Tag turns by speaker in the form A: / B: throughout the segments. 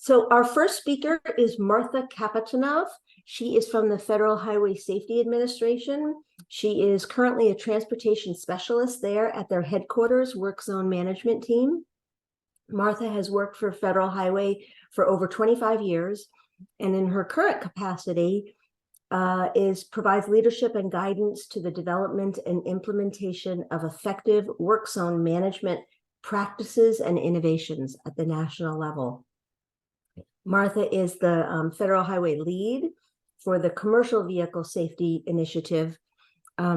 A: So our first speaker is Martha Kapitanov. She is from the Federal Highway Safety Administration. She is currently a transportation specialist there at their headquarters work zone management team. Martha has worked for Federal Highway for over 25 years, and in her current capacity provides leadership and guidance to the development and implementation of effective work zone management practices and innovations at the national level. Martha is the Federal Highway lead for the Commercial Vehicle Safety Initiative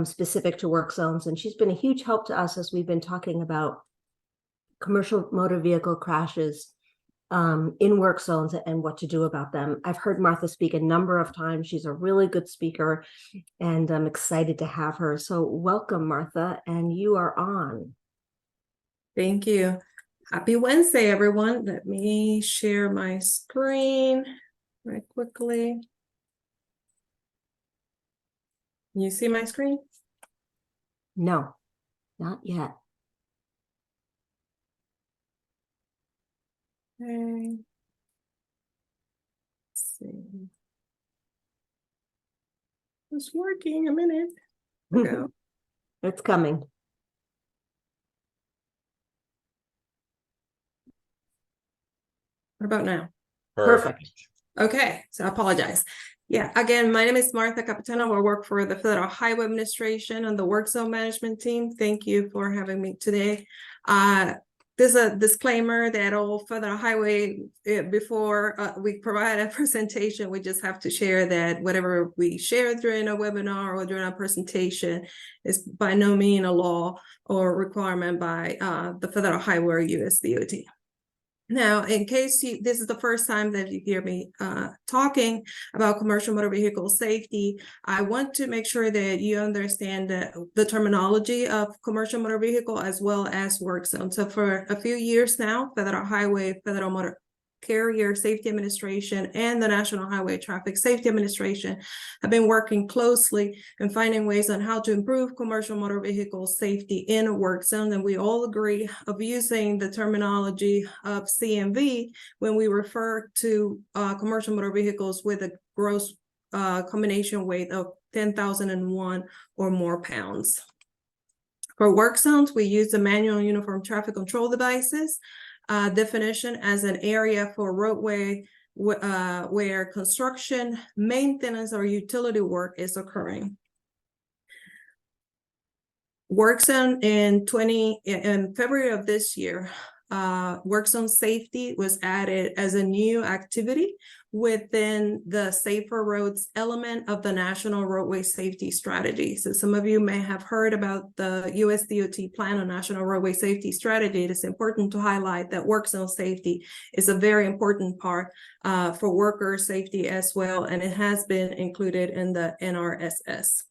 A: specific to work zones, and she's been a huge help to us as we've been talking about commercial motor vehicle crashes in work zones and what to do about them. I've heard Martha speak a number of times. She's a really good speaker, and I'm excited to have her. So welcome, Martha, and you are on.
B: Thank you. Happy Wednesday, everyone. Let me share my screen right quickly. Can you see my screen?
A: No, not yet.
B: Okay. Let's see. It's working. A minute. There we go.
A: It's coming.
B: What about now?
A: Perfect.
B: Okay, so I apologize. Yeah, again, my name is Martha Kapitanov. I work for the Federal Highway Administration on the work zone management team. Thank you for having me today. There's a disclaimer that all Federal Highway, before we provide a presentation, we just have to share that whatever we share during a webinar or during a presentation is by no means a law or requirement by the Federal Highway or US DOT. Now, in case this is the first time that you hear me talking about commercial motor vehicle safety, I want to make sure that you understand the terminology of commercial motor vehicle as well as work zone. So for a few years now, Federal Highway, Federal Motor Carrier Safety Administration, and the National Highway Traffic Safety Administration have been working closely and finding ways on how to improve commercial motor vehicle safety in a work zone. And we all agree of using the terminology of CMV when we refer to commercial motor vehicles with a gross combination weight of 10,001 or more pounds. For work zones, we use the manual and uniform traffic control devices definition as an area for roadway where construction, maintenance, or utility work is occurring. Work zone in February of this year, work zone safety was added as a new activity within the Safer Roads element of the National Roadway Safety Strategy. So some of you may have heard about the US DOT plan on National Roadway Safety Strategy. It is important to highlight that work zone safety is a very important part for worker safety as well, and it has been included in the NRSS.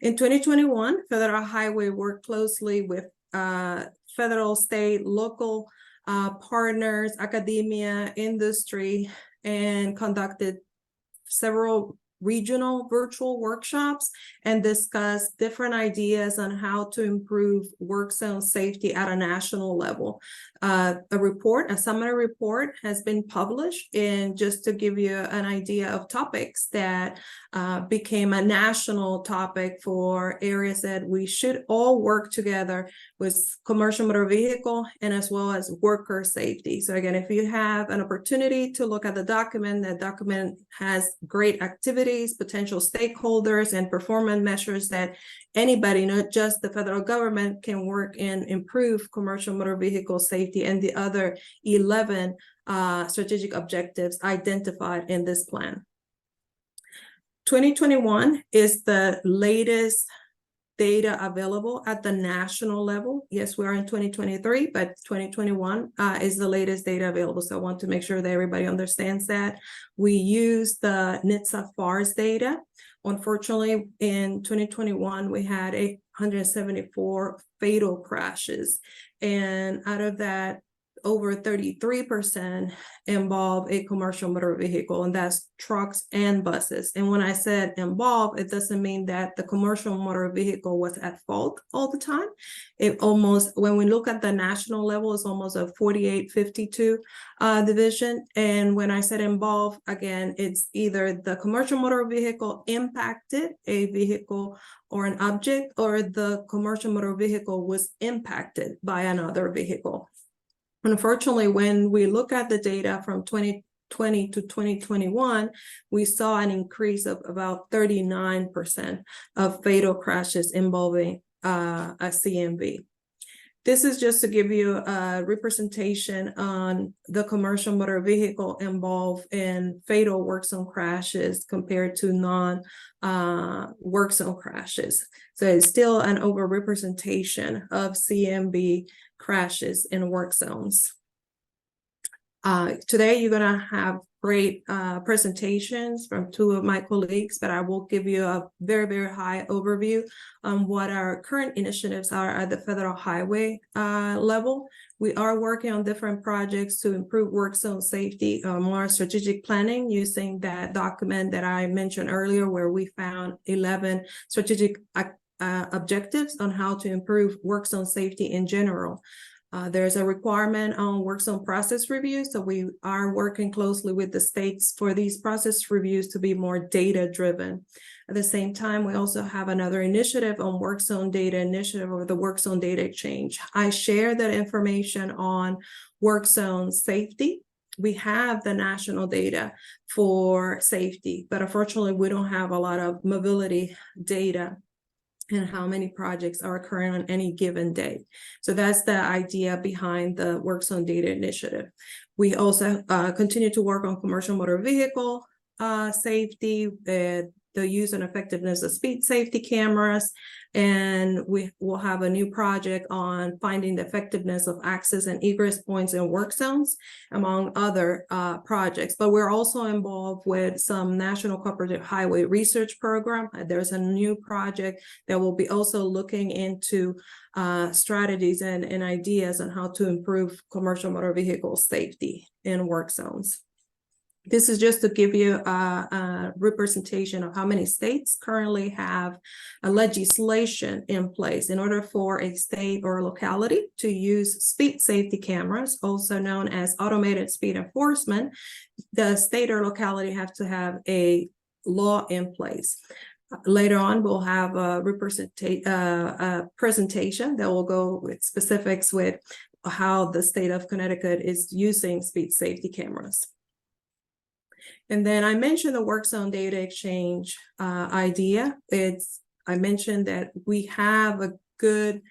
B: In 2021, Federal Highway worked closely with federal, state, local partners, academia, industry, and conducted several regional virtual workshops and discussed different ideas on how to improve work zone safety at a national level. A summary report has been published, and just to give you an idea of topics that became a national topic for areas that we should all work together with commercial motor vehicle and as well as worker safety. So again, if you have an opportunity to look at the document, that document has great activities, potential stakeholders, and performance measures that anybody, not just the federal government, can work and improve commercial motor vehicle safety and the other 11 strategic objectives identified in this plan. 2021 is the latest data available at the national level. Yes, we are in 2023, but 2021 is the latest data available. So I want to make sure that everybody understands that. We use the NHTSA FARS data. Unfortunately, in 2021, we had 174 fatal crashes. And out of that, over 33% involve a commercial motor vehicle, and that's trucks and buses. And when I said involve, it doesn't mean that the commercial motor vehicle was at fault all the time. It almost, when we look at the national level, it's almost a 48-52 division. And when I said involve, again, it's either the commercial motor vehicle impacted a vehicle or an object, or the commercial motor vehicle was impacted by another vehicle. Unfortunately, when we look at the data from 2020 to 2021, we saw an increase of about 39% of fatal crashes involving a CMV. This is just to give you a representation on the commercial motor vehicle involved in fatal work zone crashes compared to non-work zone crashes. So it's still an overrepresentation of CMV crashes in work zones. Today, you're going to have great presentations from two of my colleagues, but I will give you a very, very high overview on what our current initiatives are at the federal highway level. We are working on different projects to improve work zone safety, more strategic planning using that document that I mentioned earlier, where we found 11 strategic objectives on how to improve work zone safety in general. There's a requirement on work zone process reviews, so we are working closely with the states for these process reviews to be more data-driven. At the same time, we also have another initiative on work zone data initiative, or the work zone data exchange. I share that information on work zone safety. We have the national data for safety, but unfortunately, we don't have a lot of mobility data and how many projects are occurring on any given day. So that's the idea behind the Work Zone Data Initiative. We also continue to work on commercial motor vehicle safety, the use and effectiveness of speed safety cameras, and we will have a new project on finding the effectiveness of access and egress points in work zones, among other projects. But we're also involved with some National Cooperative Highway Research Program. There's a new project that will be also looking into strategies and ideas on how to improve commercial motor vehicle safety in work zones. This is just to give you a representation of how many states currently have a legislation in place in order for a state or locality to use speed safety cameras, also known as automated speed enforcement. The state or locality have to have a law in place. Later on, we'll have a presentation that will go with specifics with how the state of Connecticut is using speed safety cameras. And then I mentioned the work zone data exchange idea. I mentioned that we have a good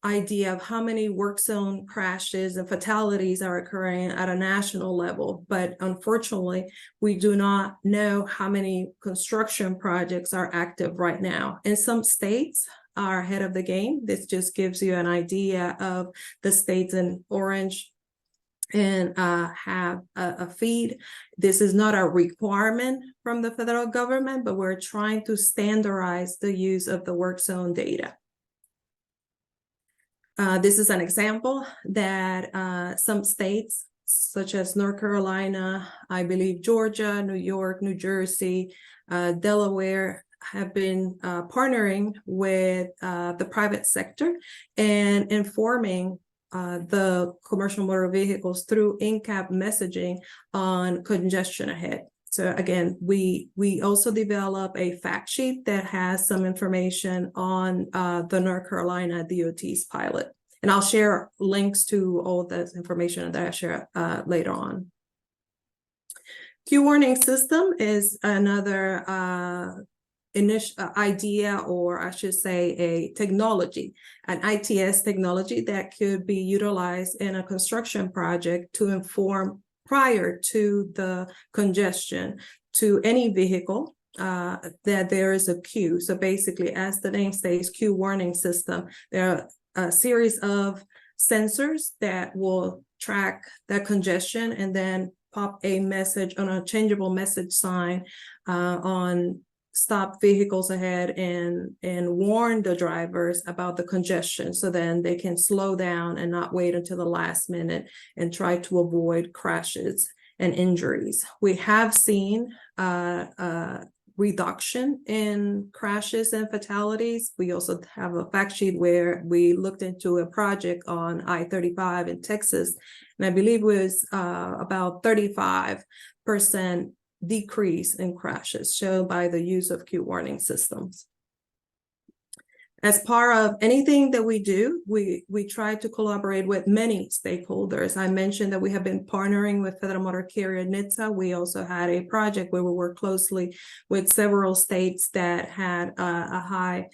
B: idea of how many work zone crashes and fatalities are occurring at a national level, but unfortunately, we do not know how many construction projects are active right now. And some states are ahead of the game. This just gives you an idea of the states in orange and have a feed. This is not a requirement from the federal government, but we're trying to standardize the use of the work zone data. This is an example that some states, such as North Carolina, I believe Georgia, New York, New Jersey, Delaware, have been partnering with the private sector and informing the commercial motor vehicles through in-cab messaging on congestion ahead. So again, we also develop a fact sheet that has some information on the North Carolina DOT's pilot. And I'll share links to all that information that I share later on. Queue warning system is another idea, or I should say a technology, an ITS technology that could be utilized in a construction project to inform prior to the congestion to any vehicle that there is a queue. So basically, as the name says, queue warning system, there are a series of sensors that will track that congestion and then pop a message on a changeable message sign on stop vehicles ahead and warn the drivers about the congestion, so then they can slow down and not wait until the last minute and try to avoid crashes and injuries. We have seen reduction in crashes and fatalities. We also have a fact sheet where we looked into a project on I-35 in Texas, and I believe it was about 35% decrease in crashes shown by the use of queue warning systems. As part of anything that we do, we try to collaborate with many stakeholders. I mentioned that we have been partnering with Federal Motor Carrier NHTSA. We also had a project where we work closely with several states that had a high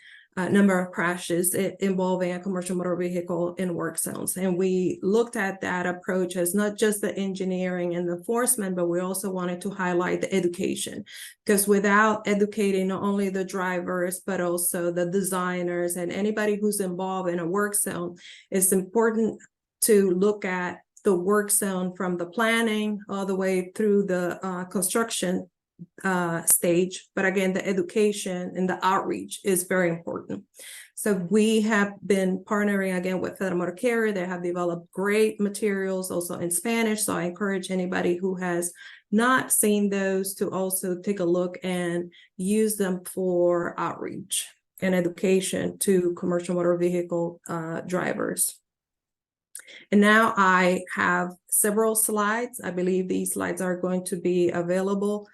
B: number of crashes involving a commercial motor vehicle in work zones. And we looked at that approach as not just the engineering and the enforcement, but we also wanted to highlight the education, because without educating not only the drivers, but also the designers and anybody who's involved in a work zone, it's important to look at the work zone from the planning all the way through the construction stage. But again, the education and the outreach is very important. So we have been partnering again with Federal Motor Carrier. They have developed great materials also in Spanish. So I encourage anybody who has not seen those to also take a look and use them for outreach and education to commercial motor vehicle drivers. And now I have several slides. I believe these slides are going to be available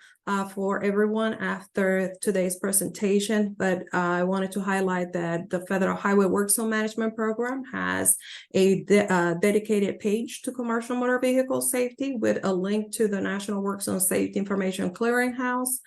B: for everyone after today's presentation, but I wanted to highlight that the Federal Highway Work Zone Management Program has a dedicated page to commercial motor vehicle safety with a link to the National Work Zone Safety Information Clearinghouse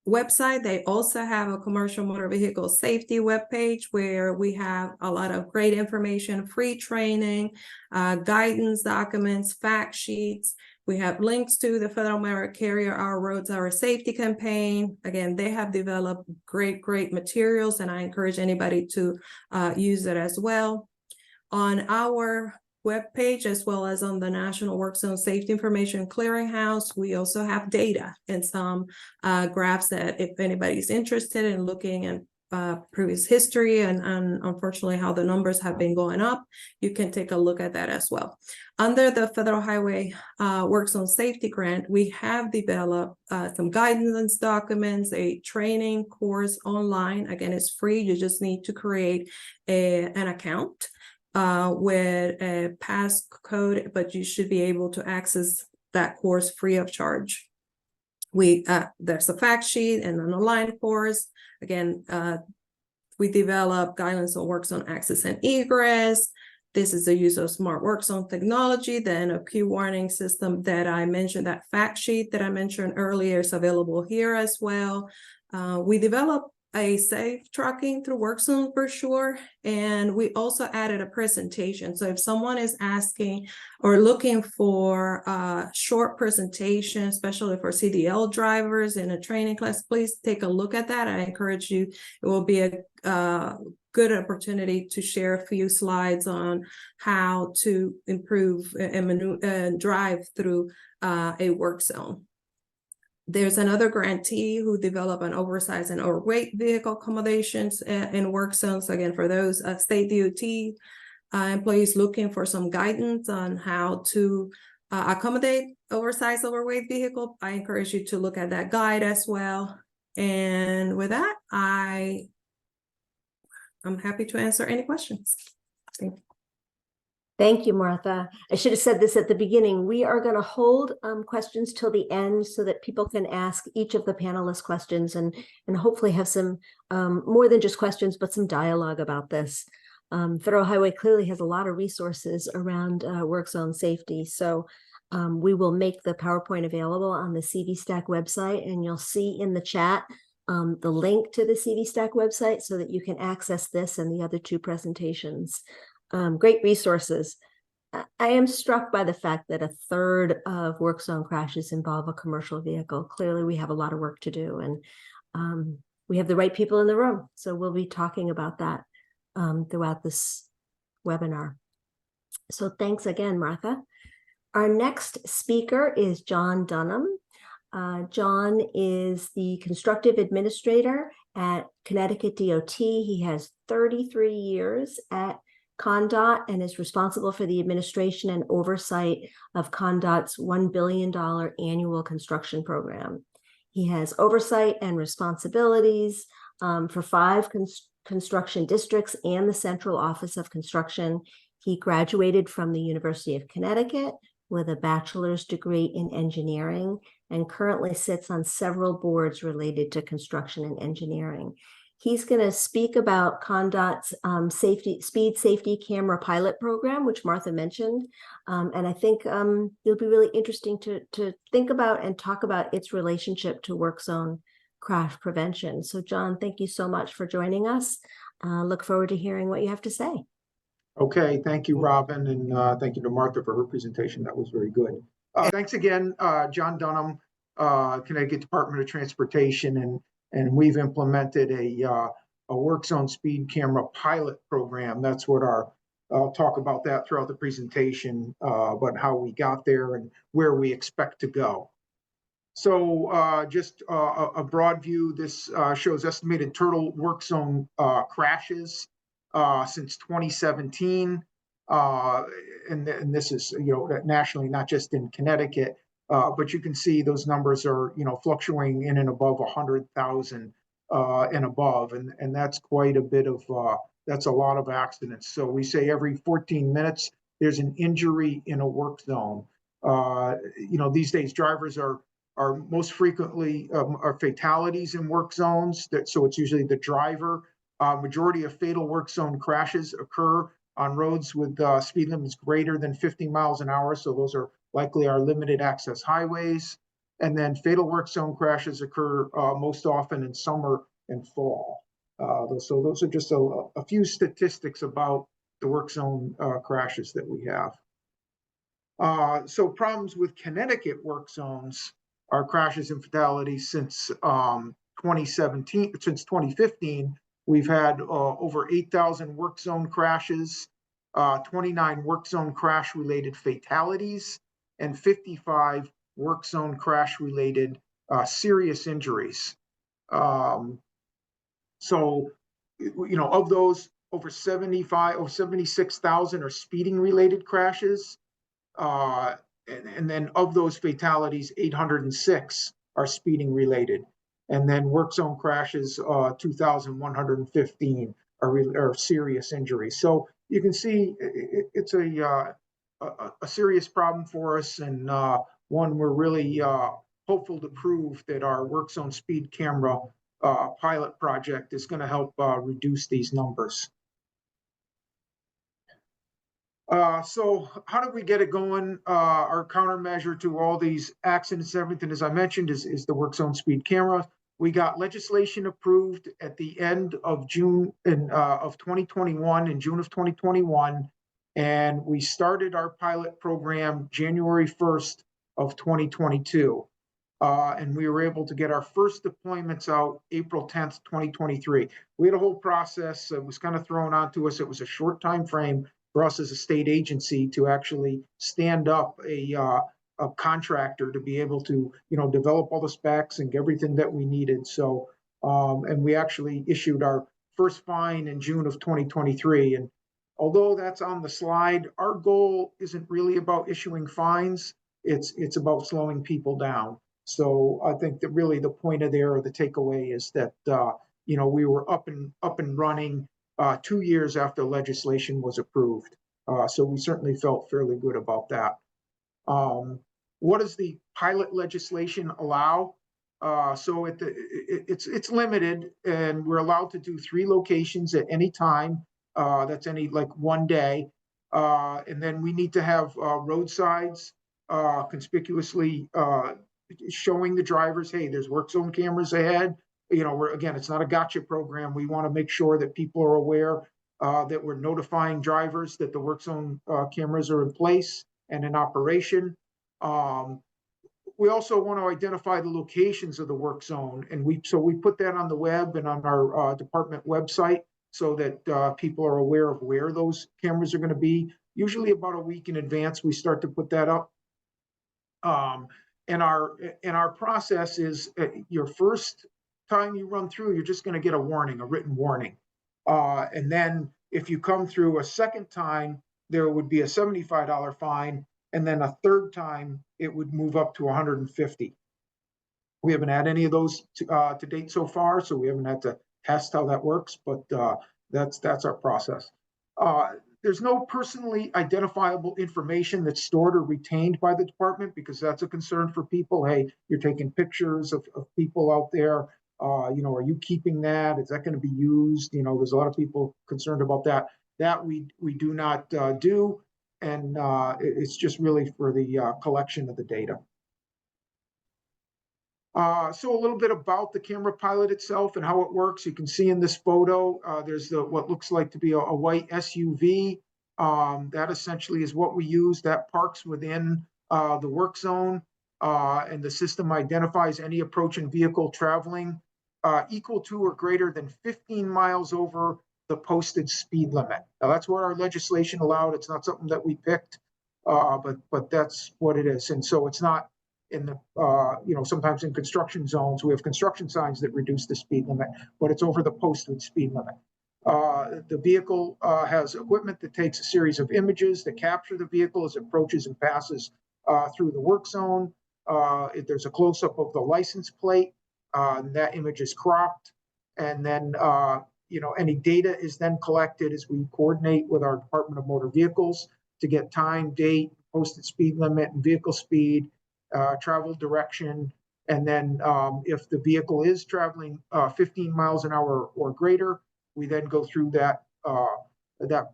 B: website. They also have a commercial motor vehicle safety webpage where we have a lot of great information, free training, guidance documents, fact sheets. We have links to the Federal Motor Carrier Our Roads, Our Safety campaign. Again, they have developed great materials, and I encourage anybody to use it as well. On our webpage, as well as on the National Work Zone Safety Information Clearinghouse, we also have data and some graphs that if anybody's interested in looking at previous history and unfortunately how the numbers have been going up, you can take a look at that as well. Under the Federal Highway Work Zone Safety Grant, we have developed some guidance documents, a training course online. Again, it's free. You just need to create an account with a passcode, but you should be able to access that course free of charge. There's a fact sheet and an online course. Again, we develop guidelines on work zone access and egress. This is the use of smart work zone technology. Then a queue warning system that I mentioned, that fact sheet that I mentioned earlier is available here as well. We developed a safe trucking through work zones brochure, and we also added a presentation. So if someone is asking or looking for a short presentation, especially for CDL drivers in a training class, please take a look at that. I encourage you. It will be a good opportunity to share a few slides on how to improve and drive through a work zone. There's another grantee who developed an oversized and overweight vehicle accommodations in work zones. Again, for those state DOT employees looking for some guidance on how to accommodate oversized, overweight vehicle, I encourage you to look at that guide as well. And with that, I'm happy to answer any questions. Thank you.
A: Thank you, Martha. I should have said this at the beginning. We are going to hold questions till the end so that people can ask each of the panelists questions and hopefully have some more than just questions, but some dialogue about this. Federal Highway clearly has a lot of resources around work zone safety. So we will make the PowerPoint available on the CVStack website, and you'll see in the chat the link to the CVStack website so that you can access this and the other two presentations. Great resources. I am struck by the fact that 1/3 of work zone crashes involve a commercial vehicle. Clearly, we have a lot of work to do, and we have the right people in the room. So we'll be talking about that throughout this webinar. So thanks again, Martha. Our next speaker is John Dunham. John is the constructive administrator at Connecticut DOT. He has 33 years at ConnDOT and is responsible for the administration and oversight of ConnDOT's $1 billion annual construction program. He has oversight and responsibilities for 5 construction districts and the Central Office of Construction. He graduated from the University of Connecticut with a bachelor's degree in engineering and currently sits on several boards related to construction and engineering. He's going to speak about ConnDOT's speed safety camera pilot program, which Martha mentioned. And I think it'll be really interesting to think about and talk about its relationship to work zone crash prevention. So John, thank you so much for joining us. Look forward to hearing what you have to say.
C: Okay, thank you, Robin, and thank you to Martha for her presentation. That was very good. Thanks again, John Dunham, Connecticut Department of Transportation, and we've implemented a work zone speed camera pilot program. That's what I'll talk about that throughout the presentation, but how we got there and where we expect to go. So just a broad view, this shows estimated total work zone crashes since 2017. And this is, nationally, not just in Connecticut, but you can see those numbers are, fluctuating in and above 100,000 and above. And that's quite a bit of, that's a lot of accidents. So we say every 14 minutes, there's an injury in a work zone. These days drivers are most frequently are fatalities in work zones. So it's usually the driver. Majority of fatal work zone crashes occur on roads with speed limits greater than 50 miles an hour. So those are likely our limited access highways. And then fatal work zone crashes occur most often in summer and fall. So those are just a few statistics about the work zone crashes that we have. So problems with Connecticut work zones are crashes and fatalities since 2015. We've had over 8,000 work zone crashes, 29 work zone crash related fatalities, and 55 work zone crash related serious injuries. So, of those, over 76,000 are speeding related crashes. And then of those fatalities, 806 are speeding related. And then work zone crashes, 2,115 are serious injuries. So you can see it's a serious problem for us, and one we're really hopeful to prove that our work zone speed camera pilot project is going to help reduce these numbers. So how did we get it going? Our countermeasure to all these accidents, everything, as I mentioned, is the work zone speed camera. We got legislation approved at the end of June of 2021, in June of 2021, and we started our pilot program January 1st of 2022. And we were able to get our first deployments out April 10th, 2023. We had a whole process. It was kind of thrown onto us. It was a short time frame for us as a state agency to actually stand up a contractor to be able to, develop all the specs and everything that we needed. So, and we actually issued our first fine in June of 2023. And although that's on the slide, our goal isn't really about issuing fines. It's about slowing people down. So I think that really the point of there, or the takeaway, is that, we were up and running 2 years after legislation was approved. So we certainly felt fairly good about that. What does the pilot legislation allow? So it's limited, and we're allowed to do 3 locations at any time. That's one day. And then we need to have roadsides conspicuously showing the drivers, hey, there's work zone cameras ahead. It's not a gotcha program. We want to make sure that people are aware that we're notifying drivers that the work zone cameras are in place and in operation. We also want to identify the locations of the work zone, and we put that on the web and on our department website so that people are aware of where those cameras are going to be. Usually about a week in advance, we start to put that up. And our process is your first time you run through, you're just going to get a warning, a written warning. And then if you come through a second time, there would be a $75 fine. And then a third time, it would move up to $150. We haven't had any of those to date so far, so we haven't had to test how that works, but that's our process. There's no personally identifiable information that's stored or retained by the department because that's a concern for people. Hey, you're taking pictures of people out there. Are you keeping that? Is that going to be used? There's a lot of people concerned about that. That we do not do, and it's just really for the collection of the data. So a little bit about the camera pilot itself and how it works. You can see in this photo, there's what looks like to be a white SUV. That essentially is what we use. That parks within the work zone, and the system identifies any approaching vehicle traveling equal to or greater than 15 miles over the posted speed limit. Now, that's what our legislation allowed. It's not something that we picked, but that's what it is. And so it's not in the, sometimes in construction zones, we have construction signs that reduce the speed limit, but it's over the posted speed limit. The vehicle has equipment that takes a series of images that capture the vehicle as it approaches and passes through the work zone. There's a close-up of the license plate. That image is cropped. And then, any data is then collected as we coordinate with our Department of Motor Vehicles to get time, date, posted speed limit, and vehicle speed, travel direction. And then if the vehicle is traveling 15 miles an hour or greater, we then go through that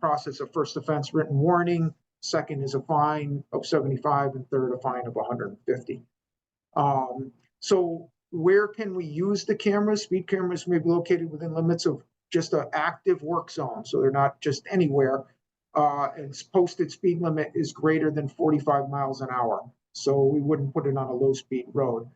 C: process of first offense written warning, second is a fine of 75, and third a fine of 150. So where can we use the cameras? Speed cameras may be located within limits of just an active work zone, so they're not just anywhere. And posted speed limit is greater than 45 miles an hour, so we wouldn't put it on a low-speed road.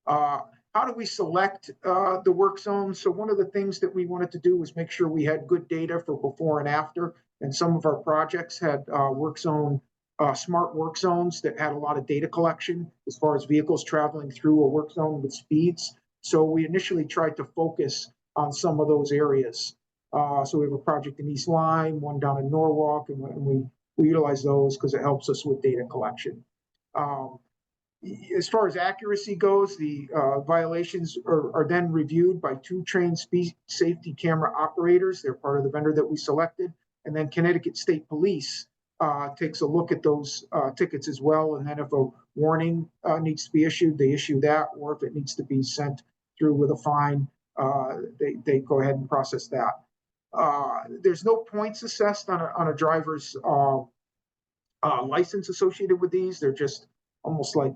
C: How do we select the work zone? So one of the things that we wanted to do was make sure we had good data for before and after. And some of our projects had smart work zones that had a lot of data collection as far as vehicles traveling through a work zone with speeds. So we initially tried to focus on some of those areas. So we have a project in East Lyme, one down in Norwalk, and we utilize those because it helps us with data collection. As far as accuracy goes, the violations are then reviewed by 2 trained speed safety camera operators. They're part of the vendor that we selected. And then Connecticut State Police takes a look at those tickets as well. And then if a warning needs to be issued, they issue that. Or if it needs to be sent through with a fine, they go ahead and process that. There's no points assessed on a driver's license associated with these. They're just almost like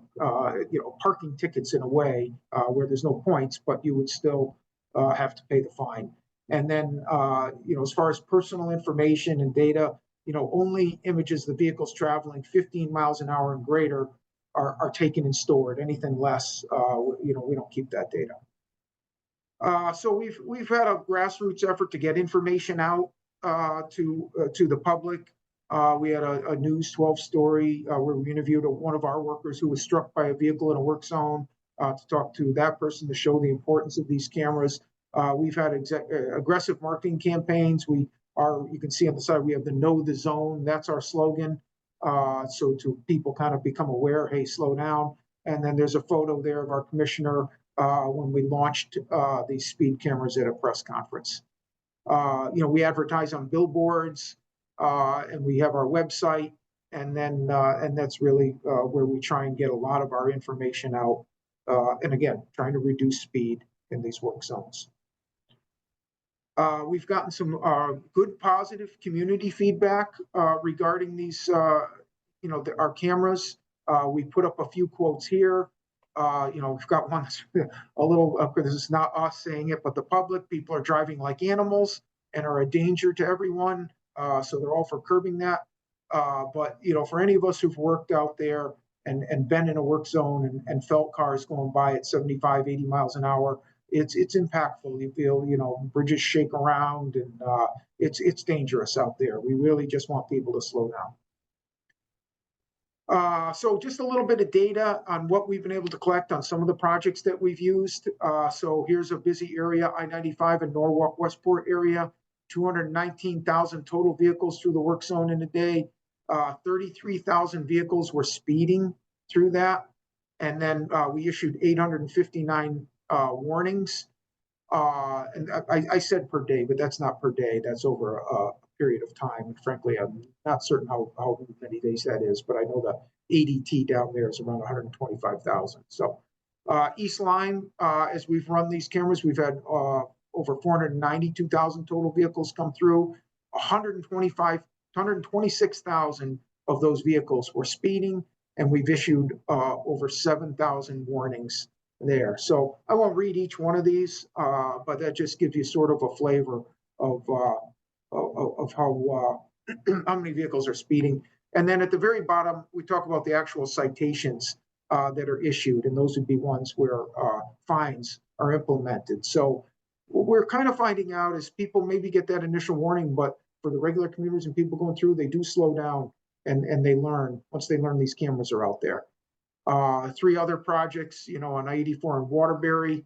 C: parking tickets in a way, where there's no points, but you would still have to pay the fine. And then as far as personal information and data, only images of the vehicles traveling 15 miles an hour and greater are taken and stored. Anything less, we don't keep that data. So we've had a grassroots effort to get information out to the public. We had a News 12 story where we interviewed one of our workers who was struck by a vehicle in a work zone to talk to that person to show the importance of these cameras. We've had aggressive marketing campaigns. You can see on the side, we have the Know the Zone. That's our slogan. So to people kind of become aware, hey, slow down. And then there's a photo there of our commissioner when we launched these speed cameras at a press conference. We advertise on billboards. And we have our website, and that's really where we try and get a lot of our information out. And again, trying to reduce speed in these work zones. We've gotten some good, positive community feedback regarding these, our cameras. We put up a few quotes here. We've got one that's a little, this is not us saying it, but the public, people are driving like animals and are a danger to everyone. So they're all for curbing that. But, for any of us who've worked out there and been in a work zone and felt cars going by at 75, 80 miles an hour, it's impactful. You feel, bridges shake around, and it's dangerous out there. We really just want people to slow So just a little bit of data on what we've been able to collect on some of the projects that we've used. So here's a busy area, I-95 in Norwalk Westport area, 219,000 total vehicles through the work zone in a day. 33,000 vehicles were speeding through that. And then we issued 859 warnings. And I said per day, but that's not per day. That's over a period of time. Frankly, I'm not certain how many days that is, but I know the ADT down there is around 125,000. So East Line, as we've run these cameras, we've had over 492,000 total vehicles come through. 126,000 of those vehicles were speeding, and we've issued over 7,000 warnings there. So I won't read each one of these, but that just gives you sort of a flavor of how how many vehicles are speeding. And then at the very bottom, we talk about the actual citations that are issued, and those would be ones where fines are implemented. So what we're kind of finding out is people maybe get that initial warning, but for the regular commuters and people going through, they do slow down and they learn once they learn these cameras are out there. 3 other projects, on I-84 in Waterbury.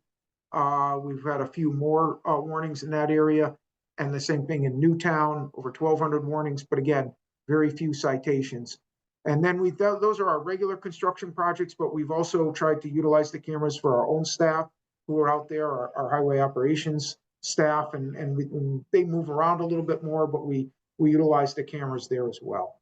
C: We've had a few more warnings in that area, and the same thing in Newtown, over 1,200 warnings, but again, very few citations. And then those are our regular construction projects, but we've also tried to utilize the cameras for our own staff who are out there, our highway operations staff, and they move around a little bit more, but we utilize the cameras there as well.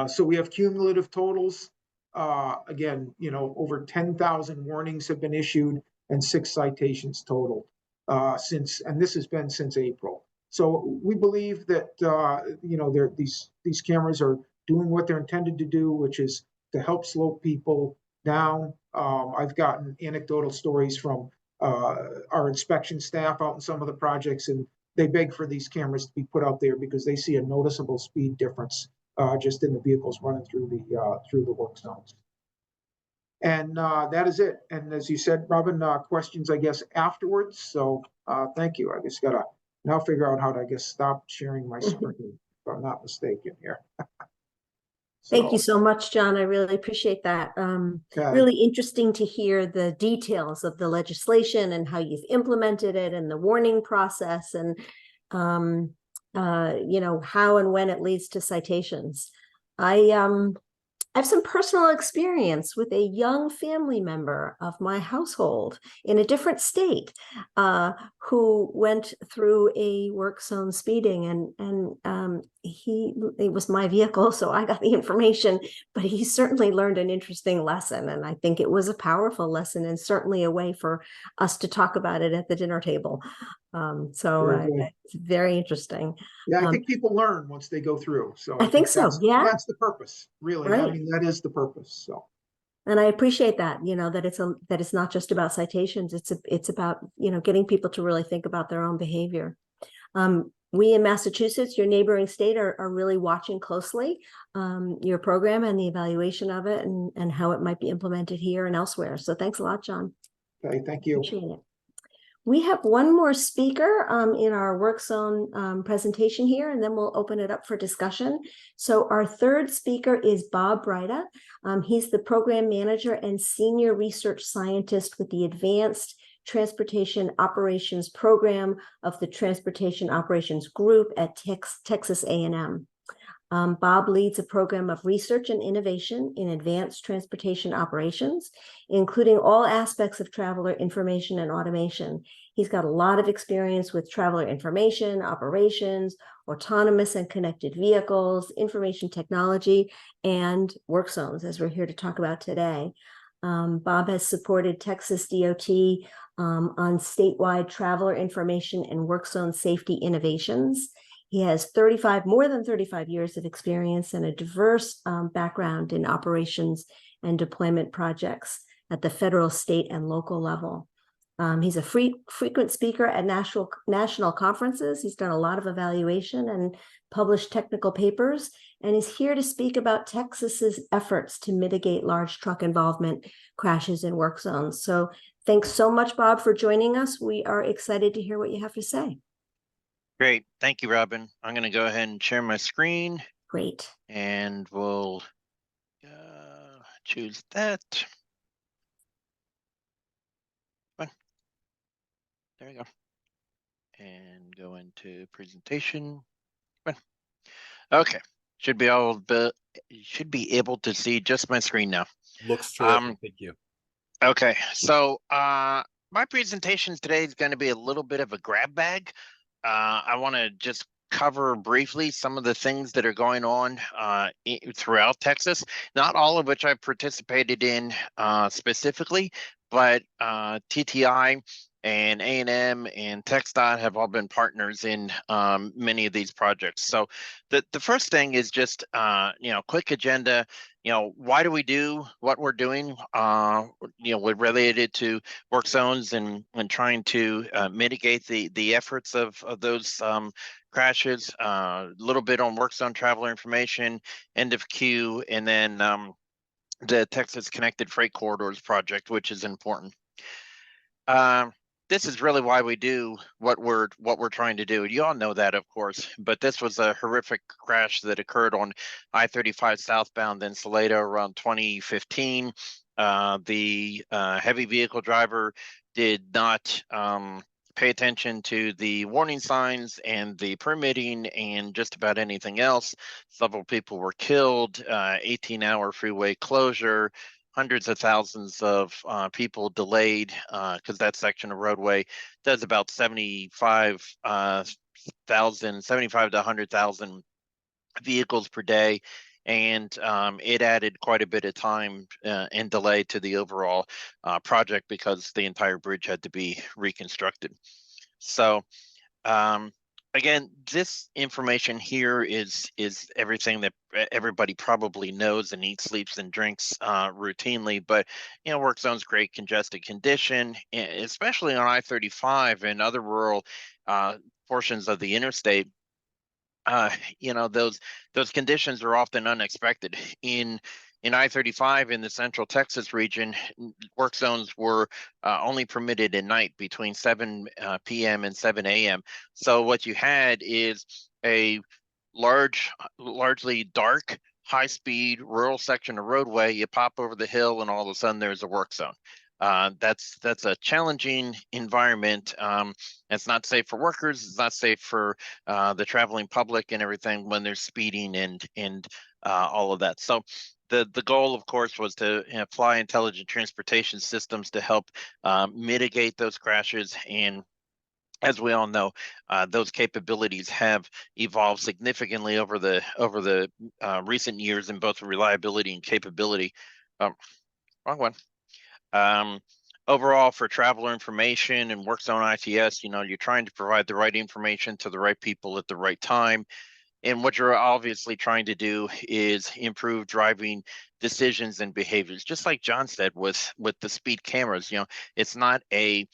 C: So we have cumulative totals. Again, over 10,000 warnings have been issued and 6 citations total and this has been since April. So we believe that, these cameras are doing what they're intended to do, which is to help slow people down. I've gotten anecdotal stories from our inspection staff out in some of the projects, and they beg for these cameras to be put out there because they see a noticeable speed difference just in the vehicles running through the work zones. And that is it. And as you said, Robin, questions, I guess, afterwards. So thank you. I just got to now figure out how to, I guess, stop sharing my screen, if I'm not mistaken here.
A: Thank you so much, John. I really appreciate that. Really interesting to hear the details of the legislation and how you've implemented it and the warning process and how and when it leads to citations. I have some personal experience with a young family member of my household in a different state who went through a work zone speeding, and it was my vehicle, so I got the information, but he certainly learned an interesting lesson, and I think it was a powerful lesson and certainly a way for us to talk about it at the dinner table. It's very interesting.
C: Yeah, I think people learn once they go through. So
A: I think so. Yeah,
C: that's the purpose, really.
A: Right.
C: I mean, that is the purpose. So,
A: and I appreciate that. That it's not just about citations. It's about getting people to really think about their own behavior. We in Massachusetts, your neighboring state, are really watching closely your program and the evaluation of it, and how it might be implemented here and elsewhere. So thanks a lot, John.
C: Okay, thank you.
A: Appreciate it. We have one more speaker in our work zone presentation here, and then we'll open it up for discussion. So our third speaker is Bob Brydia. He's the program manager and senior research scientist with the Advanced Transportation Operations Program of the Transportation Operations Group at Texas A&M. Bob leads a program of research and innovation in advanced transportation operations, including all aspects of traveler information and automation. He's got a lot of experience with traveler information, operations, autonomous and connected vehicles, information technology, and work zones, as we're here to talk about today. Bob has supported Texas DOT on statewide traveler information and work zone safety innovations. He has more than 35 years of experience and a diverse background in operations and deployment projects at the federal, state, and local level. He's a frequent speaker at national conferences. He's done a lot of evaluation and published technical papers, and he's here to speak about Texas's efforts to mitigate large truck involvement crashes in work zones. So thanks so much, Bob, for joining us. We are excited to hear what you have to say.
D: Great. Thank you, Robin. I'm going to go ahead and share my screen.
A: Great.
D: And we'll choose that. Fine. There we go. And go into presentation. Fine. Okay. Should be able to see just my screen now.
E: Looks terrific. Thank you.
D: Okay, so my presentation today is going to be a little bit of a grab bag. I want to just cover briefly some of the things that are going on throughout Texas, not all of which I participated in specifically, but TTI and A&M and TxDOT have all been partners in many of these projects. So the first thing is just, quick agenda. Why do we do what we're doing, related to work zones and trying to mitigate the efforts of those crashes, a little bit on work zone traveler information, end of queue, and then the Texas Connected Freight Corridors project, which is important. This is really why we do what we're trying to do. You all know that, of course, but this was a horrific crash that occurred on I-35 southbound in Salado around 2015. The heavy vehicle driver did not pay attention to the warning signs and the permitting and just about anything else. Several people were killed, 18-hour freeway closure, hundreds of thousands of people delayed because that section of roadway does about 75 to 100,000 vehicles per day. And it added quite a bit of time and delay to the overall project because the entire bridge had to be reconstructed. So again, this information here is everything that everybody probably knows and eats, sleeps, and drinks routinely. But work zones create congested condition, especially on I-35 and other rural portions of the interstate. Those conditions are often unexpected. In I-35 in the Central Texas region, work zones were only permitted at night between 7 p.m. and 7 a.m. So what you had is a largely dark, high-speed rural section of roadway. You pop over the hill, and all of a sudden there's a work zone. That's a challenging environment. It's not safe for workers. It's not safe for the traveling public and everything when they're speeding and all of that. So the goal, of course, was to apply intelligent transportation systems to help mitigate those crashes. And as we all know, those capabilities have evolved significantly over the recent years in both reliability and capability. Wrong one. Overall, for traveler information and work zone ITS, you're trying to provide the right information to the right people at the right time. And what you're obviously trying to do is improve driving decisions and behaviors. Just like John said with the speed cameras, it's not a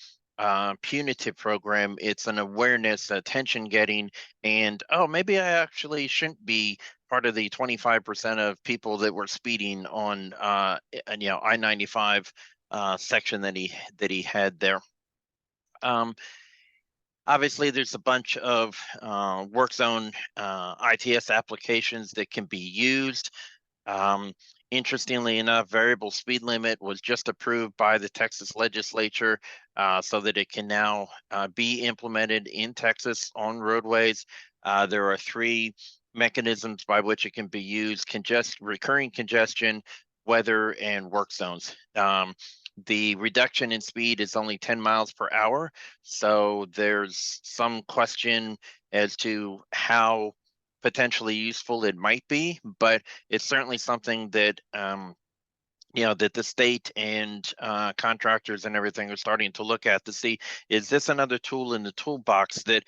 D: punitive program. It's an awareness, attention getting, and maybe I actually shouldn't be part of the 25% of people that were speeding on I-95 section that he had there. Obviously, there's a bunch of work zone ITS applications that can be used. Interestingly enough, variable speed limit was just approved by the Texas legislature so that it can now be implemented in Texas on roadways. There are 3 mechanisms by which it can be used: recurring congestion, weather, and work zones. The reduction in speed is only 10 miles per hour. So there's some question as to how potentially useful it might be, but it's certainly something that that the state and contractors and everything are starting to look at to see, is this another tool in the toolbox that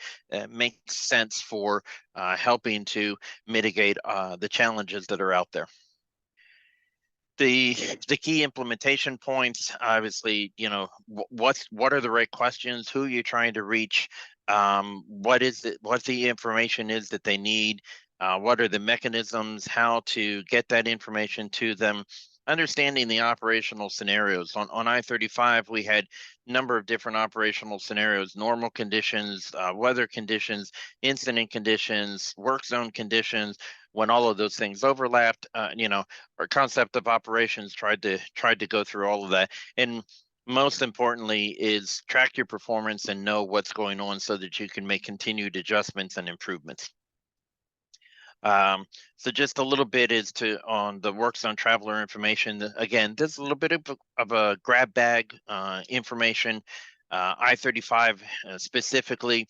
D: makes sense for helping to mitigate the challenges that are out there. The key implementation points, obviously, what are the right questions? Who are you trying to reach? What the information is that they need? What are the mechanisms? How to get that information to them? Understanding the operational scenarios. On I-35, we had a number of different operational scenarios: normal conditions, weather conditions, incident conditions, work zone conditions. when all of those things overlapped, our concept of operations tried to go through all of that. And most importantly is track your performance and know what's going on so that you can make continued adjustments and improvements. So just a little bit is on the work zone traveler information. Again, this is a little bit of a grab bag information. I-35 specifically,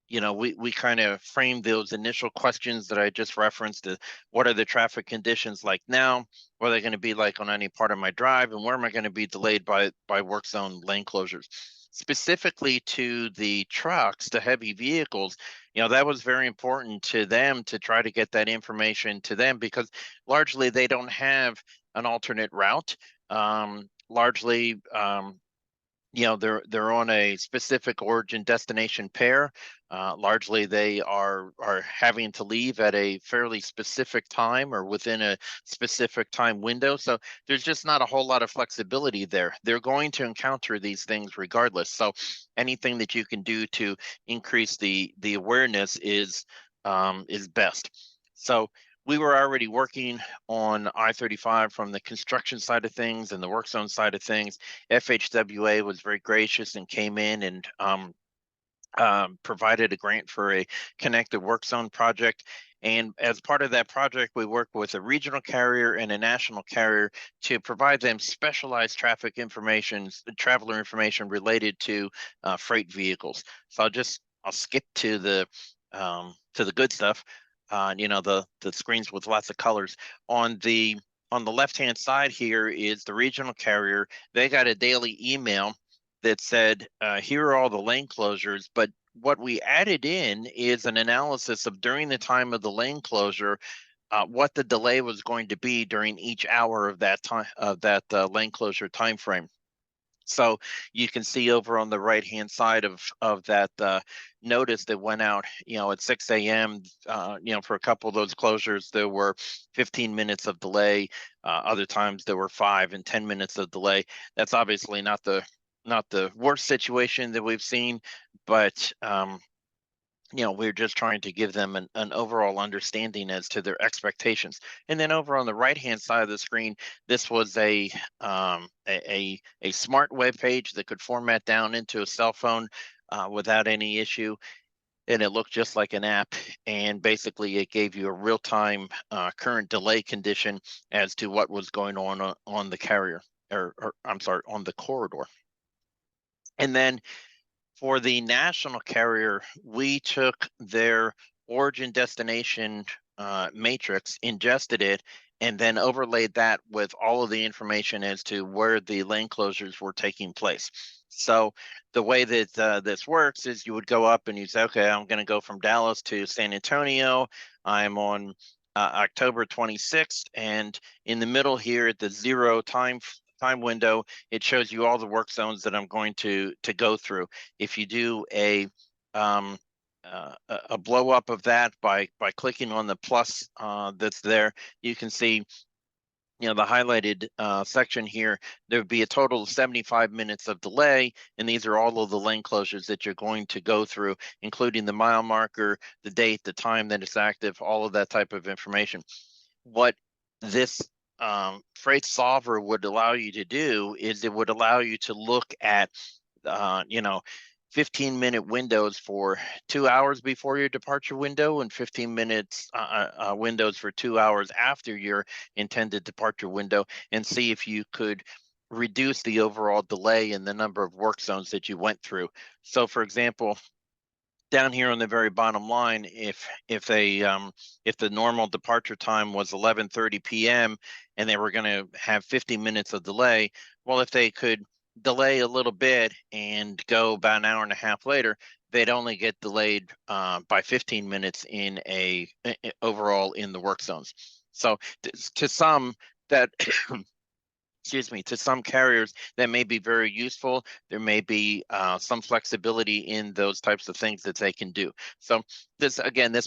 D: we kind of framed those initial questions that I just referenced. What are the traffic conditions like now? What are they going to be like on any part of my drive? And where am I going to be delayed by work zone lane closures? Specifically to the trucks, the heavy vehicles, that was very important to them to try to get that information to them, because largely they don't have an alternate route. Largely, they're on a specific origin destination pair. Largely, they are having to leave at a fairly specific time or within a specific time window. So there's just not a whole lot of flexibility there. They're going to encounter these things regardless. So anything that you can do to increase the awareness is best. So we were already working on I-35 from the construction side of things and the work zone side of things. FHWA was very gracious and came in and provided a grant for a connected work zone project. And as part of that project, we worked with a regional carrier and a national carrier to provide them specialized traffic information, traveler information related to freight vehicles. So I'll skip to the good stuff. The screens with lots of colors. On the left-hand side here is the regional carrier. They got a daily email that said, here are all the lane closures, but what we added in is an analysis of during the time of the lane closure, what the delay was going to be during each hour of that time of that lane closure time frame. So you can see over on the right-hand side of that notice that went out, at 6 a.m. For a couple of those closures, there were 15 minutes of delay. Other times there were 5 and 10 minutes of delay. That's obviously not the worst situation that we've seen, but we're just trying to give them an overall understanding as to their expectations. And then over on the right-hand side of the screen, this was a smart web page that could format down into a cell phone without any issue. And it looked just like an app. And basically it gave you a real-time current delay condition as to what was going on the carrier, or I'm sorry, on the corridor. And then for the national carrier, we took their origin destination matrix, ingested it, and then overlaid that with all of the information as to where the lane closures were taking place. So the way that this works is you would go up and you say, okay, I'm going to go from Dallas to San Antonio. I'm on October 26th, and in the middle here at the 0 time window, it shows you all the work zones that I'm going to go through. If you do a blow up of that by clicking on the plus that's there, you can see the highlighted section here. There would be a total of 75 minutes of delay, and these are all of the lane closures that you're going to go through, including the mile marker, the date, the time that it's active, all of that type of information. What this freight solver would allow you to do is it would allow you to look at 15-minute windows for 2 hours before your departure window and 15 minutes windows for 2 hours after your intended departure window, and see if you could reduce the overall delay in the number of work zones that you went through. So for example, down here on the very bottom line, if the normal departure time was 11:30 p.m. and they were going to have 50 minutes of delay, well, if they could delay a little bit and go about an hour and a half later, they'd only get delayed by 15 minutes in overall in the work zones. So to some that excuse me, to some carriers that may be very useful. There may be some flexibility in those types of things that they can do. So this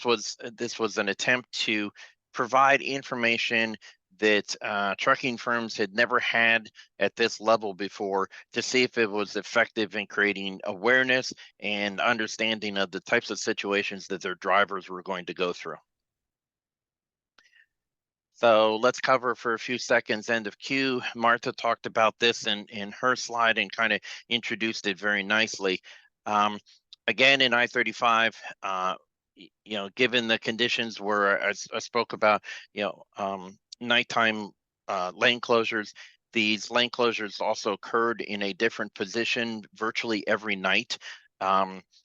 D: was an attempt to provide information that trucking firms had never had at this level before, to see if it was effective in creating awareness and understanding of the types of situations that their drivers were going to go through. So let's cover for a few seconds end of queue. Martha talked about this in her slide and kind of introduced it very nicely. Again, in I-35, given the conditions where I spoke about, nighttime lane closures, these lane closures also occurred in a different position virtually every night.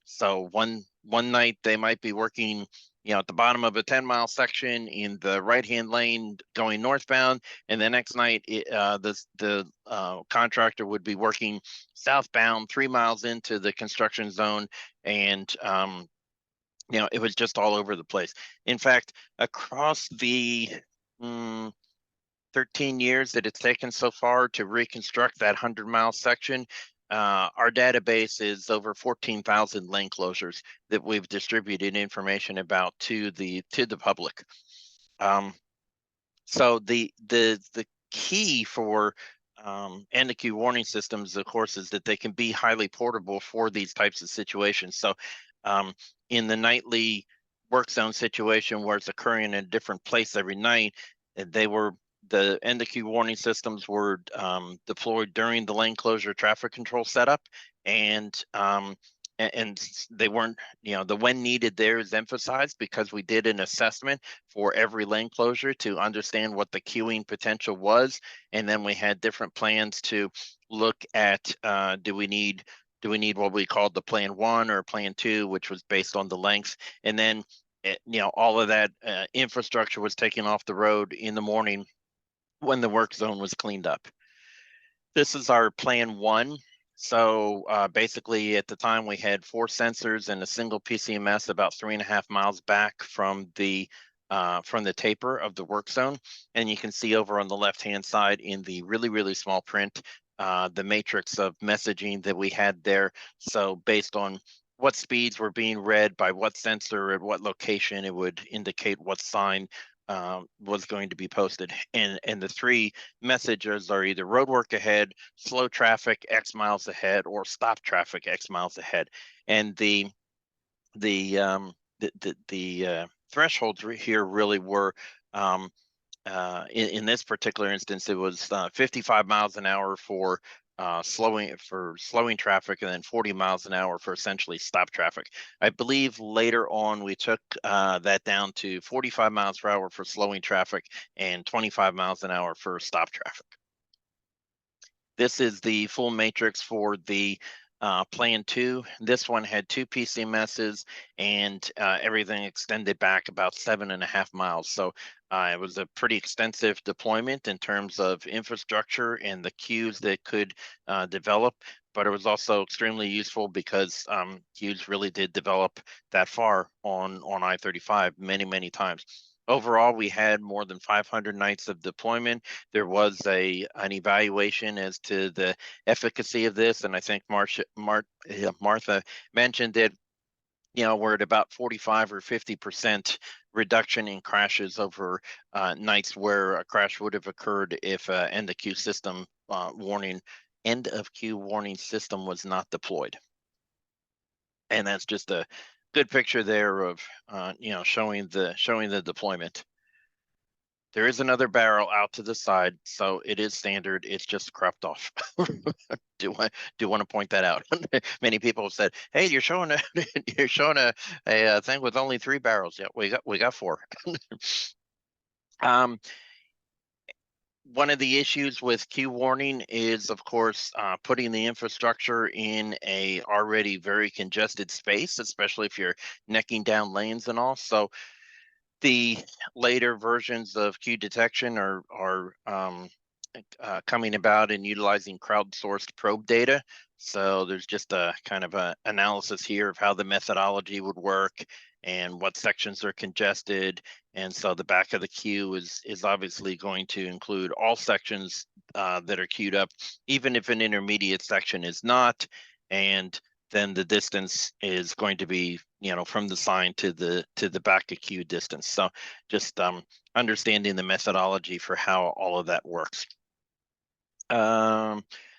D: So one night they might be working, at the bottom of a 10-mile section in the right-hand lane going northbound, and the next night the contractor would be working southbound 3 miles into the construction zone, and it was just all over the place. In fact, across the 13 years that it's taken so far to reconstruct that 100-mile section, our database is over 14,000 lane closures that we've distributed information about to the public. So the key for end of queue warning systems, of course, is that they can be highly portable for these types of situations. So in the nightly work zone situation where it's occurring in a different place every night, the end of queue warning systems were deployed during the lane closure traffic control setup, and they weren't, the when needed there is emphasized because we did an assessment for every lane closure to understand what the queuing potential was, and then we had different plans to look at do we need what we called the plan 1 or plan 2, which was based on the lengths, and then all of that infrastructure was taken off the road in the morning when the work zone was cleaned up. This is our plan 1. So basically at the time we had 4 sensors and a single PCMS about 3.5 miles back from the taper of the work zone. And you can see over on the left-hand side in the really, really small print, the matrix of messaging that we had there. So based on what speeds were being read by what sensor at what location, it would indicate what sign was going to be posted, and the 3 messages are either road work ahead, slow traffic X miles ahead, or stop traffic X miles ahead. And the thresholds here really were in this particular instance, it was 55 miles an hour for slowing traffic, and then 40 miles an hour for essentially stop traffic. I believe later on we took that down to 45 miles per hour for slowing traffic and 25 miles an hour for stop traffic. This is the full matrix for the plan 2. This one had 2 PCMSs and everything extended back about 7.5 miles. So it was a pretty extensive deployment in terms of infrastructure and the queues that could develop, but it was also extremely useful because queues really did develop that far on I-35 many, many times. Overall, we had more than 500 nights of deployment. There was an evaluation as to the efficacy of this, and I think Martha mentioned it. We're at about 45 or 50% reduction in crashes over nights where a crash would have occurred if end of queue warning system was not deployed. And that's just a good picture there of showing the deployment. There is another barrel out to the side, so it is standard. It's just cropped off. Do want to point that out. Many people have said, "Hey, you're showing a thing with only 3 barrels." Yeah, we got 4. One of the issues with queue warning is, of course, putting the infrastructure in a already very congested space, especially if you're necking down lanes and all. So the later versions of queue detection are coming about and utilizing crowdsourced probe data. So there's just a kind of a analysis here of how the methodology would work and what sections are congested. And so the back of the queue is obviously going to include all sections that are queued up, even if an intermediate section is not. And then the distance is going to be, from the sign to the back of queue distance. So just understanding the methodology for how all of that works.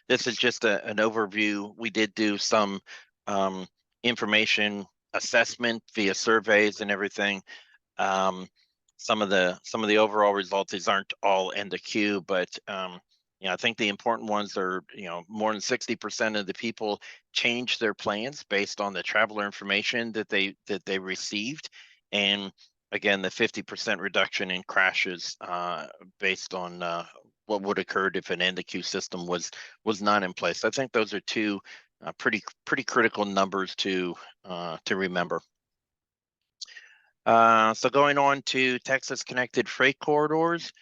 D: This is just an overview. We did do some information assessment via surveys and everything. some of the overall results. These aren't all in the queue, but I think the important ones are, more than 60% of the people changed their plans based on the traveler information that they received, and again, the 50% reduction in crashes based on what would occurred if an end-of-queue system was not in place. I think those are two pretty critical numbers to remember. So going on to Texas Connected Freight Corridors.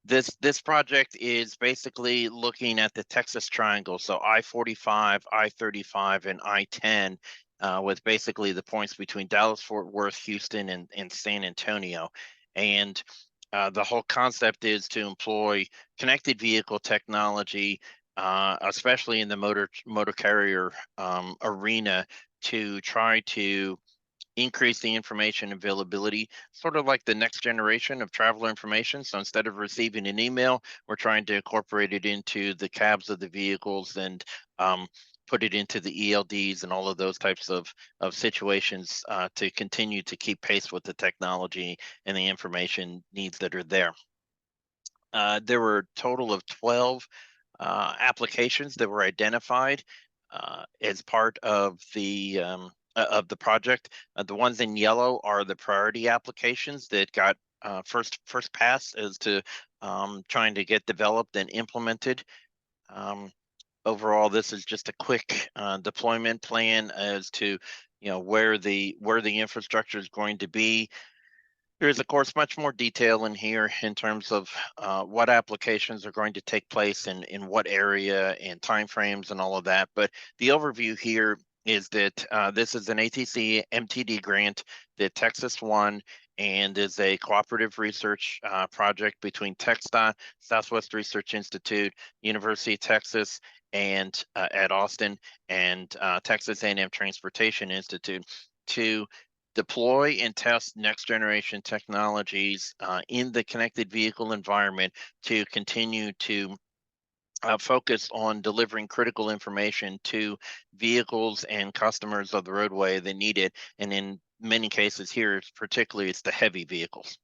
D: This project is basically looking at the Texas Triangle, so I-45, I-35, and I-10, with basically the points between Dallas, Fort Worth, Houston, and San Antonio. And the whole concept is to employ connected vehicle technology, especially in the motor carrier arena, to try to increase the information availability, sort of like the next generation of traveler information. So instead of receiving an email, we're trying to incorporate it into the cabs of the vehicles and put it into the ELDs and all of those types of situations to continue to keep pace with the technology and the information needs that are there. There were a total of 12 applications that were identified as part of the project. The ones in yellow are the priority applications that got first pass as to trying to get developed and implemented. Overall, this is just a quick deployment plan as to where the infrastructure is going to be. There is, of course, much more detail in here in terms of what applications are going to take place and in what area and timeframes and all of that. But the overview here is that this is an ATC MTD grant that Texas won and is a cooperative research project between TxDOT, Southwest Research Institute, University of Texas, and at Austin, and Texas A&M Transportation Institute to deploy and test next generation technologies in the connected vehicle environment to continue to focus on delivering critical information to vehicles and customers of the roadway that need it. And in many cases here, particularly, it's the heavy vehicles.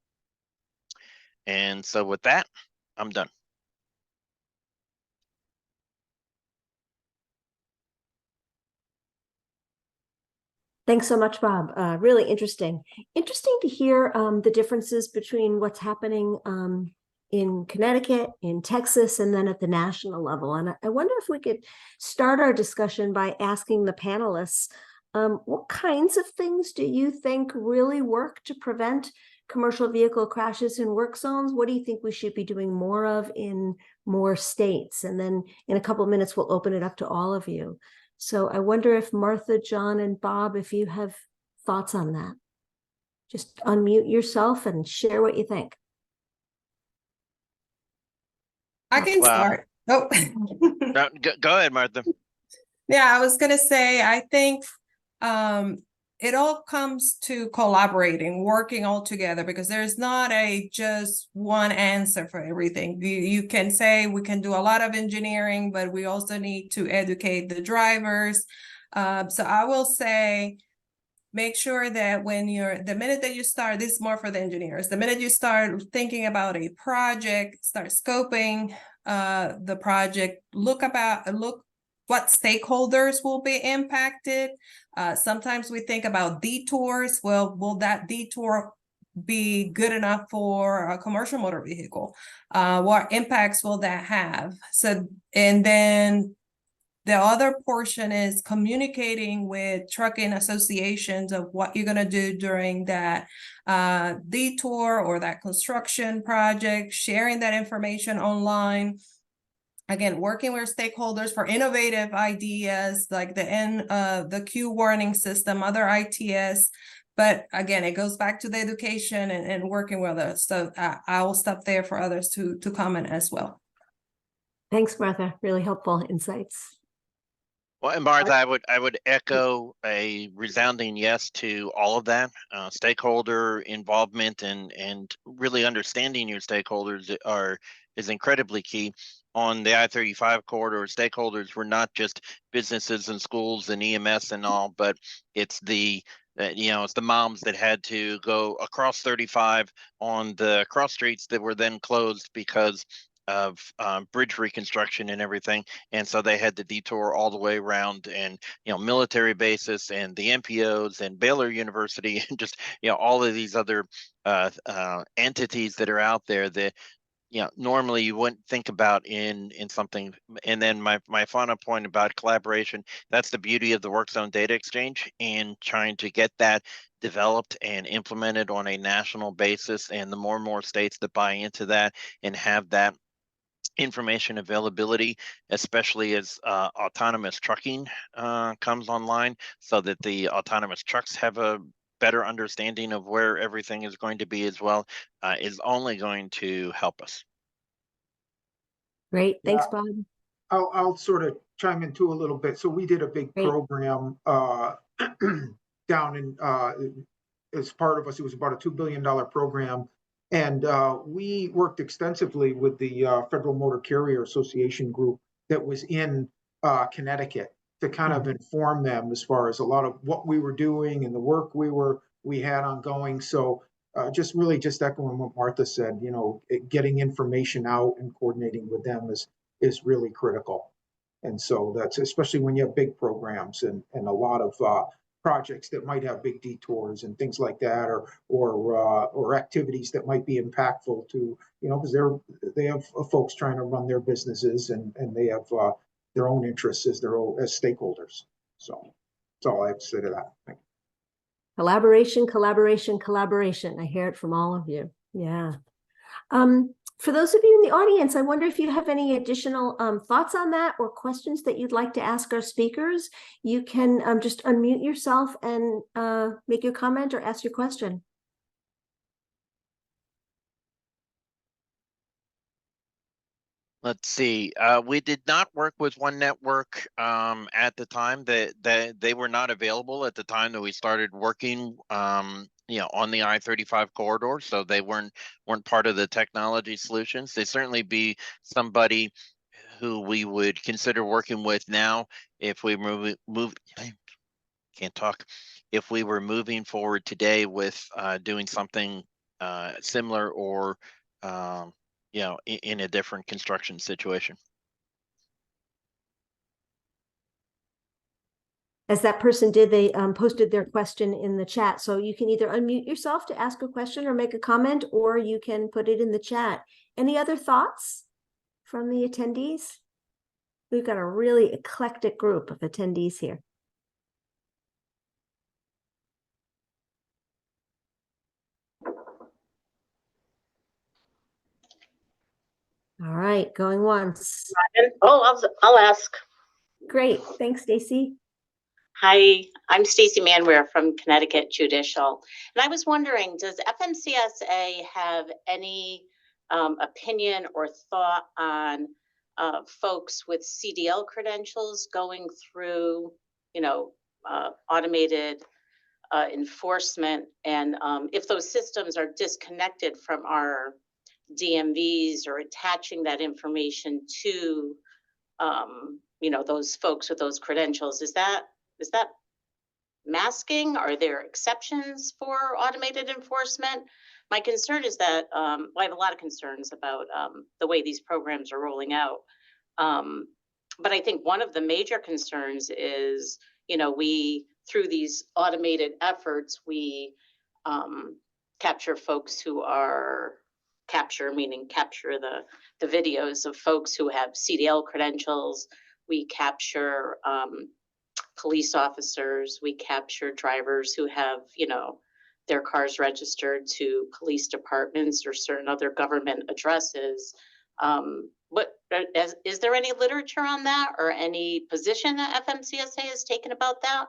D: And so with that, I'm done.
A: Thanks so much, Bob. Really interesting. Interesting to hear the differences between what's happening in Connecticut, in Texas, and then at the national level. And I wonder if we could start our discussion by asking the panelists, what kinds of things do you think really work to prevent commercial vehicle crashes in work zones? What do you think we should be doing more of in more states? And then in a couple of minutes, we'll open it up to all of you. So I wonder if Martha, John, and Bob, if you have thoughts on that. Just unmute yourself and share what you think.
B: I can start. Oh,
D: No, go ahead, Martha.
B: Yeah, I was going to say, I think it all comes to collaborating, working all together, because there's not just one answer for everything. You can say we can do a lot of engineering, but we also need to educate the drivers. So I will say, make sure that the minute that you start, this is more for the engineers, the minute you start thinking about a project, start scoping the project, look what stakeholders will be impacted. Sometimes we think about detours. Well, will that detour be good enough for a commercial motor vehicle? What impacts will that have? So, and then the other portion is communicating with trucking associations of what you're going to do during that detour or that construction project, sharing that information online. Again, working with stakeholders for innovative ideas like the queue warning system, other ITS. But again, it goes back to the education and working with others. So I will stop there for others to comment as well.
A: Thanks, Martha. Really helpful insights.
D: Well, and Martha, I would echo a resounding yes to all of that. Stakeholder involvement and really understanding your stakeholders is incredibly key. On the I-35 corridor, stakeholders were not just businesses and schools and EMS and all, but it's the it's the moms that had to go across 35 on the cross streets that were then closed because of bridge reconstruction and everything. And so they had to detour all the way around, and, military bases and the MPOs and Baylor University and just, all of these other entities that are out there that, normally you wouldn't think about in something. And then my final point about collaboration, that's the beauty of the work zone data exchange and trying to get that developed and implemented on a national basis. And the more and more states that buy into that and have that information availability, especially as autonomous trucking comes online, so that the autonomous trucks have a better understanding of where everything is going to be as well, is only going to help us.
A: Great. Thanks,
C: Yeah.
A: Bob.
C: I'll sort of chime in too a little bit. So we did a big
A: Great.
C: program down in as part of us. It was about a $2 billion program. And we worked extensively with the Federal Motor Carrier Association group that was in Connecticut to kind of inform them as far as a lot of what we were doing and the work we had ongoing. So just echoing what Martha said, getting information out and coordinating with them is really critical. And so that's especially when you have big programs and a lot of projects that might have big detours and things like that, or activities that might be impactful to, because they have folks trying to run their businesses and they have their own interests as stakeholders. So that's all I have to say to that. Thank you.
A: Collaboration, collaboration, collaboration. I hear it from all of you. Yeah. For those of you in the audience, I wonder if you have any additional thoughts on that or questions that you'd like to ask our speakers. You can just unmute yourself and make your comment or ask your question.
D: Let's see. We did not work with One Network at the time. That they were not available at the time that we started working on the I-35 corridor, so they weren't part of the technology solutions. They certainly be somebody who we would consider working with now if we if we were moving forward today with doing something similar or in a different construction situation.
A: As that person did, they posted their question in the chat. So you can either unmute yourself to ask a question or make a comment, or you can put it in the chat. Any other thoughts from the attendees? We've got a really eclectic group of attendees here. All right, going once.
F: Oh, I'll ask.
A: Great, thanks, Stacy.
F: Hi, I'm Stacy Manware from Connecticut Judicial. And I was wondering, does FMCSA have any opinion or thought on folks with CDL credentials going through, automated enforcement? And if those systems are disconnected from our DMVs or attaching that information to, those folks with those credentials, is that masking? Are there exceptions for automated enforcement? My concern is that, I have a lot of concerns about the way these programs are rolling out. But I think one of the major concerns is, we, through these automated efforts, we capture folks who are capture the videos of folks who have CDL credentials. We capture police officers. We capture drivers who have, their cars registered to police departments or certain other government addresses. Is there any literature on that or any position that FMCSA has taken about that?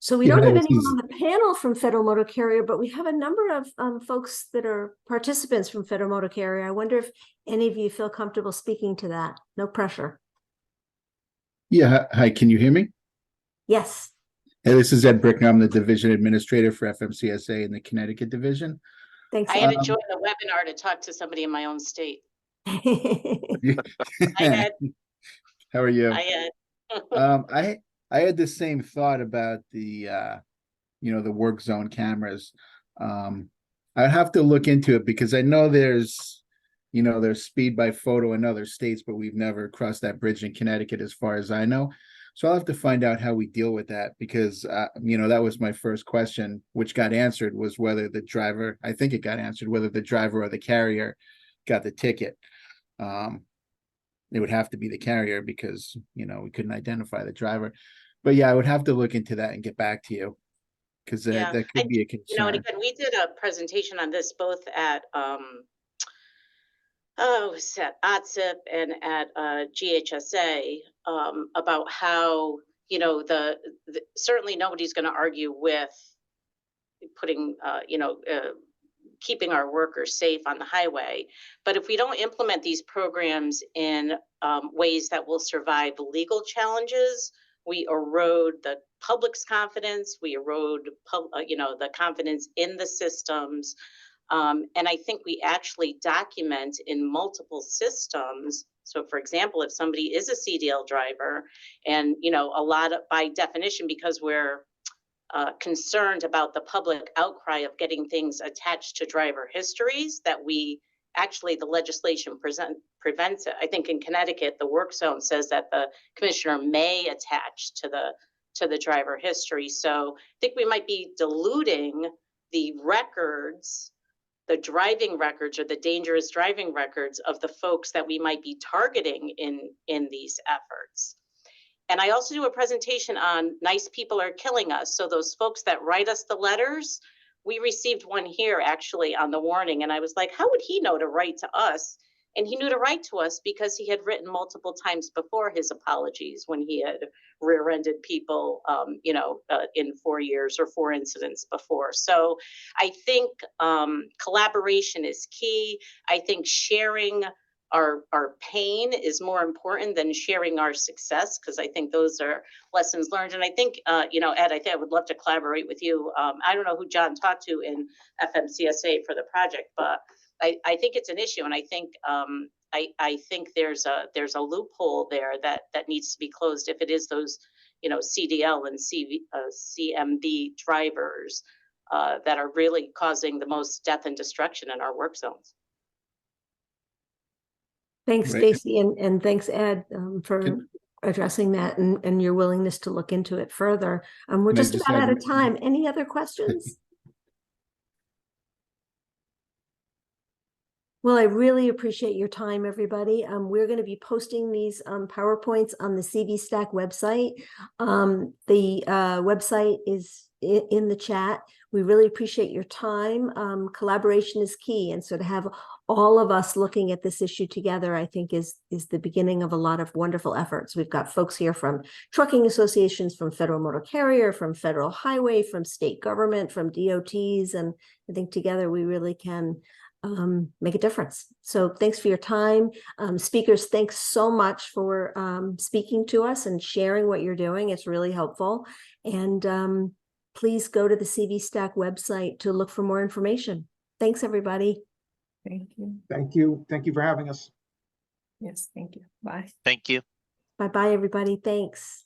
A: So we don't have anyone on the panel from Federal Motor Carrier, but we have a number of folks that are participants from Federal Motor Carrier. I wonder if any of you feel comfortable speaking to that. No pressure.
G: Yeah, hi, can you hear me?
A: Yes.
G: Hey, this is Ed Brickner. I'm the division administrator for FMCSA in the Connecticut division.
A: Thanks.
F: I had to join the webinar to talk to somebody in my own state. Hi, Ed.
G: How are you?
F: Hi, Ed.
G: I had the same thought about the the work zone cameras. I'd have to look into it because I know there's speed by photo in other states, but we've never crossed that bridge in Connecticut as far as I know. So I'll have to find out how we deal with that because that was my first question, which got answered, was whether the driver, I think it got answered, whether the driver or the carrier got the ticket. It would have to be the carrier because, we couldn't identify the driver. But yeah, I would have to look into that and get back to you because
F: Yeah,
G: that could be a
F: and
G: concern.
F: again, we did a presentation on this both at OTSIP and at GHSA about how certainly nobody's going to argue with putting keeping our workers safe on the highway, but if we don't implement these programs in ways that will survive legal challenges, we erode the public's confidence, we erode the confidence in the systems. And I think we actually document in multiple systems. So for example, if somebody is a CDL driver and, by definition, because we're concerned about the public outcry of getting things attached to driver histories, that the legislation prevents it. I think in Connecticut, the work zone says that the commissioner may attach to the driver history. So I think we might be diluting the records, the driving records or the dangerous driving records of the folks that we might be targeting in these efforts. And I also do a presentation on nice people are killing us. So those folks that write us the letters, we received one here actually on the warning. And I was like, how would he know to write to us? And he knew to write to us because he had written multiple times before his apologies when he had rear-ended people, in 4 years or 4 incidents before. So I think collaboration is key. I think sharing our pain is more important than sharing our success, because I think those are lessons learned. And I think, Ed, I think I would love to collaborate with you. I don't know who John talked to in FMCSA for the project, but I think it's an issue, and I think I think there's a loophole there that needs to be closed if it is those CDL and CMV drivers that are really causing the most death and destruction in our work zones.
A: Thanks,
G: Right.
A: Stacy, and thanks, Ed, for addressing that and your willingness to look into it further. We're
G: Can I
A: just
G: just
A: about
G: add
A: out of time. Any other questions? Well, I really appreciate your time, everybody. We're going to be posting these PowerPoints on the CV Stack website. The website is in the chat. We really appreciate your time. Collaboration is key. And so to have all of us looking at this issue together, I think is the beginning of a lot of wonderful efforts. We've got folks here from trucking associations, from Federal Motor Carrier, from Federal Highway, from state government, from DOTs. And I think together we really can make a difference. So thanks for your time. Speakers, thanks so much for speaking to us and sharing what you're doing. It's really helpful. And please go to the CV Stack website to look for more information. Thanks, everybody.
B: Thank you.
C: Thank you. Thank you for having us.
B: Yes, thank you. Bye.
D: Thank you.
A: Bye-bye, everybody. Thanks.